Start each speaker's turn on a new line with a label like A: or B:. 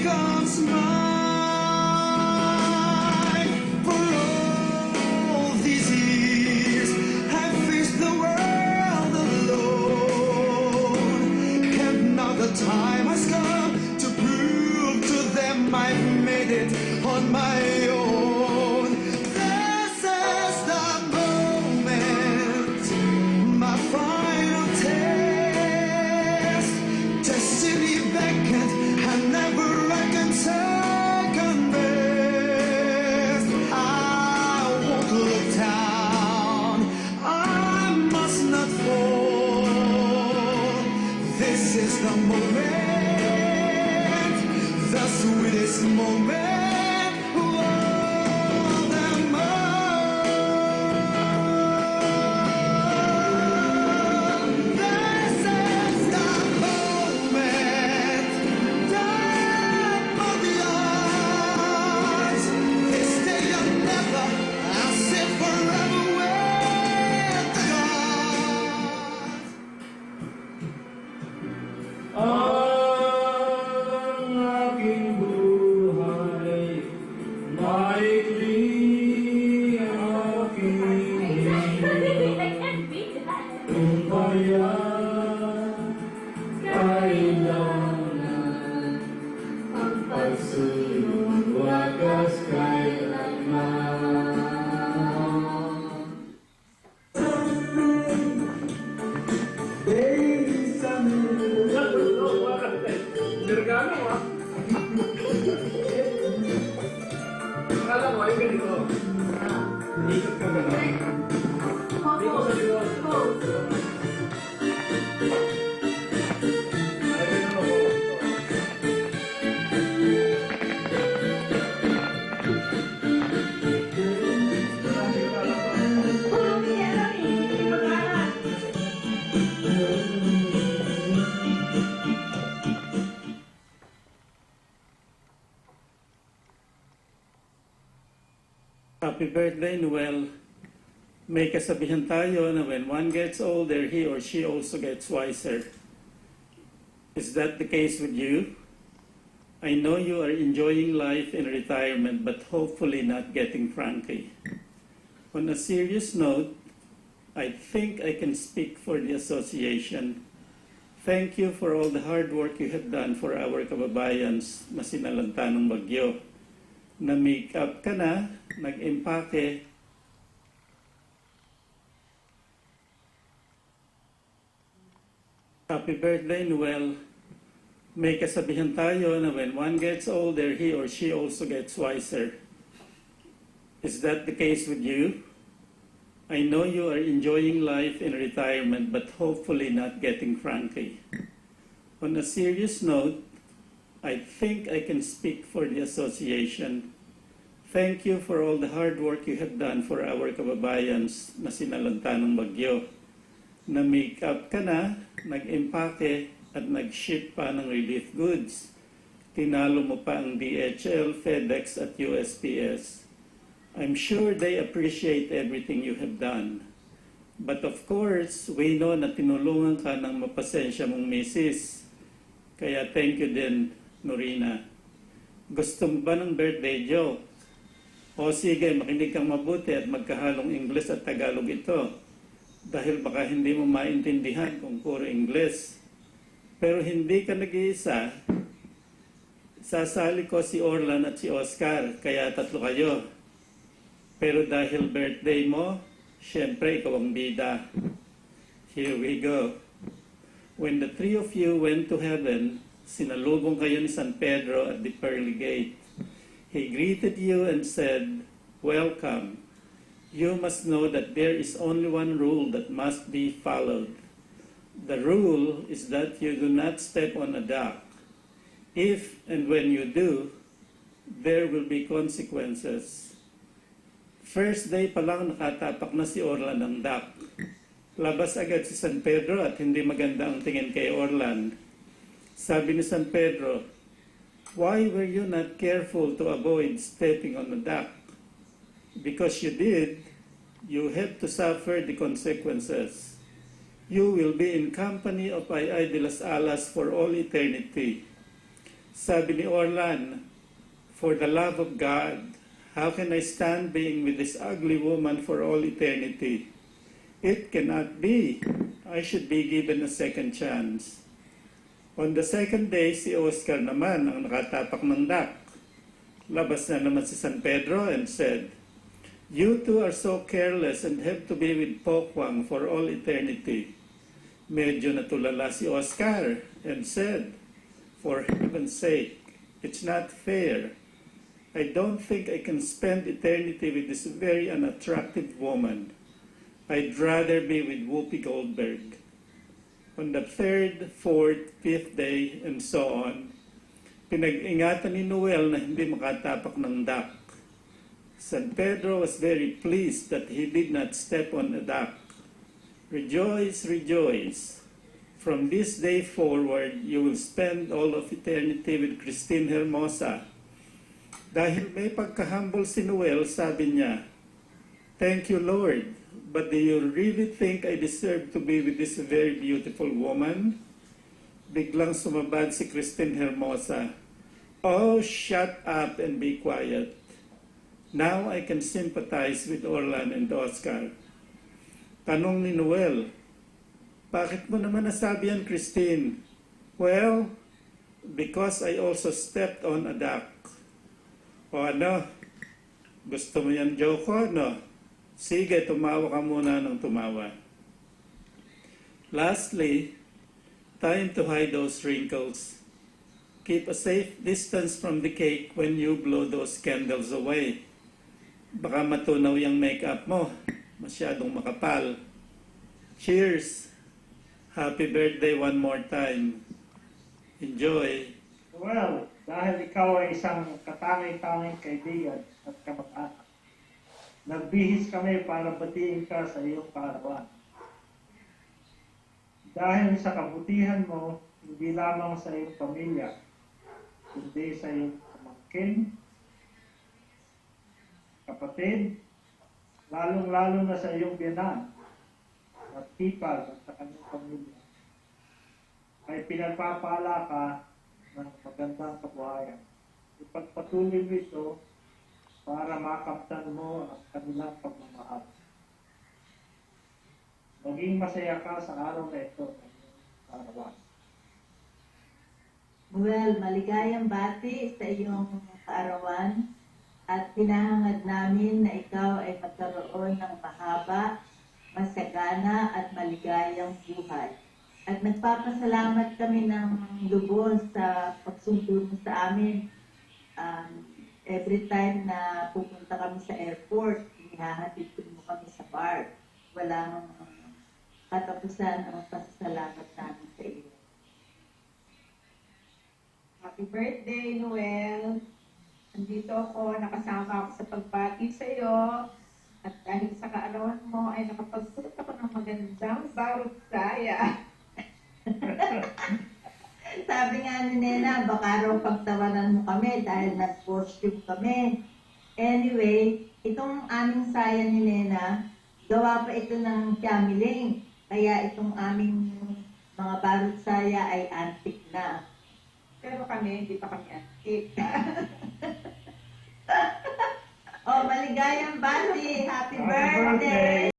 A: becomes mine. For all these years, I've faced the world alone, and now the time has come to prove to them I've made it on my own. This is the moment, my final test. Destiny beckoned, and never I can second best. I won't look down, I must not fall. This is the moment, the sweetest moment of them all. This is the moment, top of the odds. This day of never, I'll sit forever with God.
B: Ang aking buhay, maikli ang aking kung kaya kailangan ang pagsulong wagas kailanman. Nirgano ah. Akala mo ay ganito. Ikot ka ba? Ikot sa likod. Ay, ganito mo.
C: Happy birthday, Noel. May kasabihan tayo na when one gets older, he or she also gets wiser. Is that the case with you? I know you are enjoying life in retirement, but hopefully not getting cranky. On a serious note, I think I can speak for the association. Thank you for all the hard work you have done for our kababayans na sinalanta ng bagyo. Na-make up ka na, nag-empake. Happy birthday, Noel. May kasabihan tayo na when one gets older, he or she also gets wiser. Is that the case with you? I know you are enjoying life in retirement, but hopefully not getting cranky. On a serious note, I think I can speak for the association. Thank you for all the hard work you have done for our kababayans na sinalanta ng bagyo. Na-make up ka na, nag-empake at nag-ship pa ng relief goods. Tinalo mo pa ang DHL, FedEx at USPS. I'm sure they appreciate everything you have done. But of course, we know na tinulungan ka ng mapasensya mong misis. Kaya thank you din, Norina. Gusto mo ba ng birthday joke? O sige, makinig kang mabuti at magkahalong Ingles at Tagalog ito. Dahil baka hindi mo maintindihan kung puro Ingles. Pero hindi ka nag-iisa. Sasali ko si Orlan at si Oscar, kaya tatlo kayo. Pero dahil birthday mo, syempre ikaw ang bida. Here we go. When the three of you went to heaven, sinalubong kayo ni San Pedro at the pearly gate. He greeted you and said, "Welcome. You must know that there is only one rule that must be followed. The rule is that you do not step on a duck. If and when you do, there will be consequences." First day pa lang nakatapak na si Orlan ng duck. Labas agad si San Pedro at hindi maganda ang tingin kay Orlan. Sabi ni San Pedro, "Why were you not careful to avoid stepping on the duck? Because you did, you have to suffer the consequences. You will be in company of Ay de las Alas for all eternity. Sabi ni Orlan, "For the love of God, how can I stand being with this ugly woman for all eternity? It cannot be. I should be given a second chance." On the second day, si Oscar naman ang nakatapak ng dak. Labas na naman si San Pedro and said, "You two are so careless and have to be with Pokwang for all eternity." Medyo natulala si Oscar and said, "For heaven's sake, it's not fair. I don't think I can spend eternity with this very unattractive woman. I'd rather be with Whoopi Goldberg." On the third, fourth, fifth day, and so on, pinag-ingatan ni Noel na hindi makatapak ng duck. San Pedro was very pleased that he did not step on a duck. "Rejoice, rejoice. From this day forward, you will spend all of eternity with Christine Hermosa." Dahil may pagka-humble si Noel, sabi niya, "Thank you, Lord. But do you really think I deserve to be with this very beautiful woman?" Biglang sumabad si Christine Hermosa. "Oh, shut up and be quiet. Now I can sympathize with Orlan and Oscar." Tanong ni Noel, "Bakit mo naman nasabi yan, Christine?" "Well, because I also stepped on a duck." "O ano? Gusto mo yan, joke ko, no? Sige, tumawa ka muna ng tumawa." Lastly, time to hide those wrinkles. Keep a safe distance from the cake when you blow those candles away. Baka matunaw yung makeup mo. Masyadong makapal. Cheers! Happy birthday one more time. Enjoy!
D: Well, dahil ikaw ay isang katanging-tanging kaibigan at kamag-anak, nagbihis kami para batiin ka sa iyong kaarawan. Dahil sa kabutihan mo, hindi lamang sa iyong pamilya, kundi sa iyong pamangkin, kapatid, lalong-lalo na sa iyong biyanan, at hipag at sa kanyang pamilya, ay pinagpapala ka ng magandang kabuhayan. Ipagpatuloy mo ito para makamtan mo ang kanilang pagmamahal. Maging masaya ka sa araw na ito ng iyong kaarawan.
E: Well, maligayang bati sa iyong kaarawan at hinahangad namin na ikaw ay magkaroon ng mahaba, masagana at maligayang buhay. At nagpapasalamat kami ng lubos sa pagsundo mo sa amin. Every time na pupunta kami sa airport, hinahatid mo kami sa bar. Walang katapusan ang pasasalamat namin sa iyo.
F: Happy birthday, Noel. Nandito ako, nakasama ako sa pagbati sa iyo. At dahil sa kaarawan mo ay nakapagsuot ako ng magandang barot saya.
E: Sabi nga ni Nena, baka raw pagtawanan mo kami dahil nag-costume kami. Anyway, itong aming saya ni Nena, gawa pa ito ng Tiamiling. Kaya itong aming mga barot saya ay antique na.
F: Pero kami, hindi pa kami antik.
E: Oh, maligayang bati! Happy
D: Happy
E: birthday!
D: birthday!